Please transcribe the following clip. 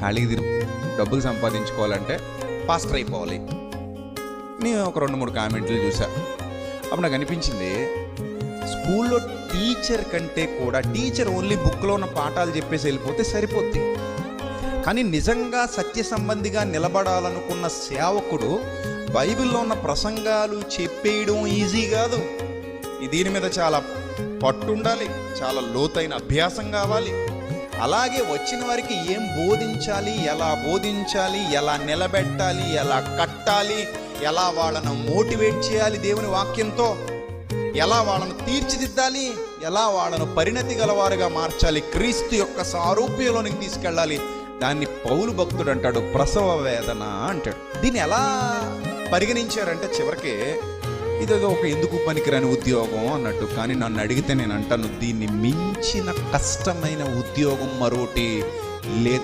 ఖాళీగా తిని డబ్బులు సంపాదించుకోవాలంటే పాస్టర్ అయిపోవాలి. నేను ఒక 2-3 కామెంట్లు చూసా. అప్పుడు నాకు అనిపించింది, స్కూల్లో టీచర్ కంటే కూడా టీచర్ ఓన్లీ బుక్లో ఉన్న పాఠాలు చెప్పేసి వెళ్ళిపోతే సరిపోద్ది. కానీ నిజంగా సత్య సంబంధిగా నిలబడాలనుకున్న సేవకుడు బైబిల్లో ఉన్న ప్రసంగాలు చెప్పేయడం ఈజీ కాదు. దీని మీద చాలా పట్టు ఉండాలి, చాలా లోతైన అభ్యాసం కావాలి. అలాగే వచ్చిన వారికి ఏం బోధించాలి, ఎలా నిలబెట్టాలి, ఎలా కట్టాలి, ఎలా వాళ్ళను మోటివేట్ చేయాలి దేవుని వాక్యంతో, ఎలా వాళ్ళను తీర్చిదిద్దాలి, ఎలా వాళ్ళను పరిణతి గలవారుగా మార్చాలి, క్రీస్తు యొక్క సారూప్యంలోనికి తీసుకెళ్ళాలి. దాన్ని పౌలు భక్తుడు అంటాడు ప్రసవ వేదన అంటాడు. దీన్ని ఎలా పరిగణించారంటే చివరికి ఇదేదో ఒక ఎందుకు పనికిరాని ఉద్యోగం అన్నట్టు. కానీ నన్ను అడిగితే నేను అంటాను, దీన్ని మించిన కష్టమైన ఉద్యోగం మరోటి లేదా.